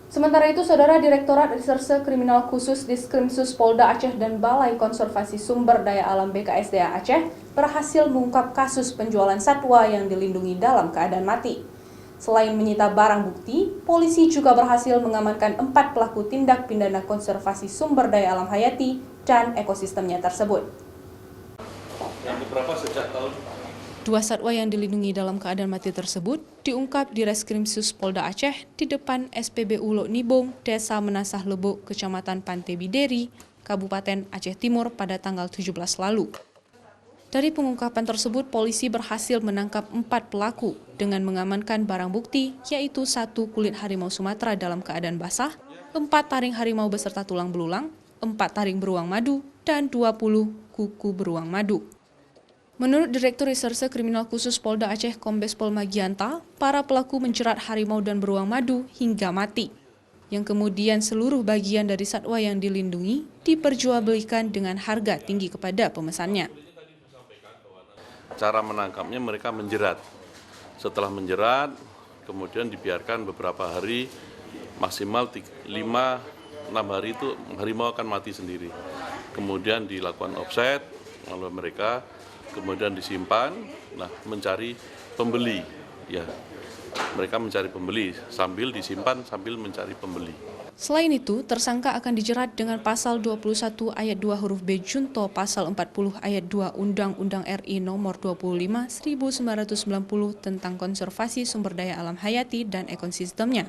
Sementara itu, Saudara Direktorat Reserse Kriminal Khusus Diskrimsus Polda Aceh dan Balai Konservasi Sumber Daya Alam BKSDA Aceh berhasil mengungkap kasus penjualan satwa yang dilindungi dalam keadaan mati. Selain menyita barang bukti, polisi juga berhasil mengamankan 4 pelaku tindak pidana konservasi sumber daya alam hayati dan ekosistemnya tersebut. Yang beberapa sejak tahun 2 satwa yang dilindungi dalam keadaan mati tersebut diungkap di Reskrimsus Polda Aceh di depan SPBU Lok Nibong, Desa Menasah Lebuk, Kecamatan Pantai Bideri, Kabupaten Aceh Timur pada tanggal 17 lalu. Dari pengungkapan tersebut, polisi berhasil menangkap 4 pelaku dengan mengamankan barang bukti, yaitu 1 kulit harimau Sumatera dalam keadaan basah, 4 taring harimau beserta tulang belulang, 4 taring beruang madu, dan 20 kuku beruang madu. Menurut Direktur Reserse Kriminal Khusus Polda Aceh Kombes Pol Magianta, para pelaku menjerat harimau dan beruang madu hingga mati, yang kemudian seluruh bagian dari satwa yang dilindungi diperjualbelikan dengan harga tinggi kepada pemesannya. cara menangkapnya mereka menjerat. Setelah menjerat, kemudian dibiarkan beberapa hari, maksimal 5-6 hari itu harimau akan mati sendiri. Kemudian dilakukan offset oleh mereka, kemudian disimpan, mencari pembeli. Ya, mereka mencari pembeli sambil disimpan sambil mencari pembeli. Selain itu, tersangka akan dijerat dengan pasal 21 ayat 2 huruf B junto pasal 40 ayat 2 Undang-Undang RI nomor 25 1990 tentang konservasi sumber daya alam hayati dan ekosistemnya,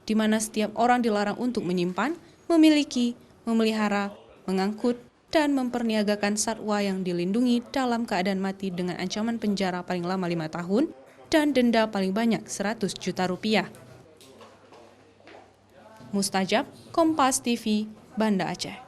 di mana setiap orang dilarang untuk menyimpan, memiliki, memelihara, mengangkut, dan memperniagakan satwa yang dilindungi dalam keadaan mati dengan ancaman penjara paling lama 5 tahun dan denda paling banyak 100 juta rupiah. Mustajab, Kompas TV, Banda Aceh.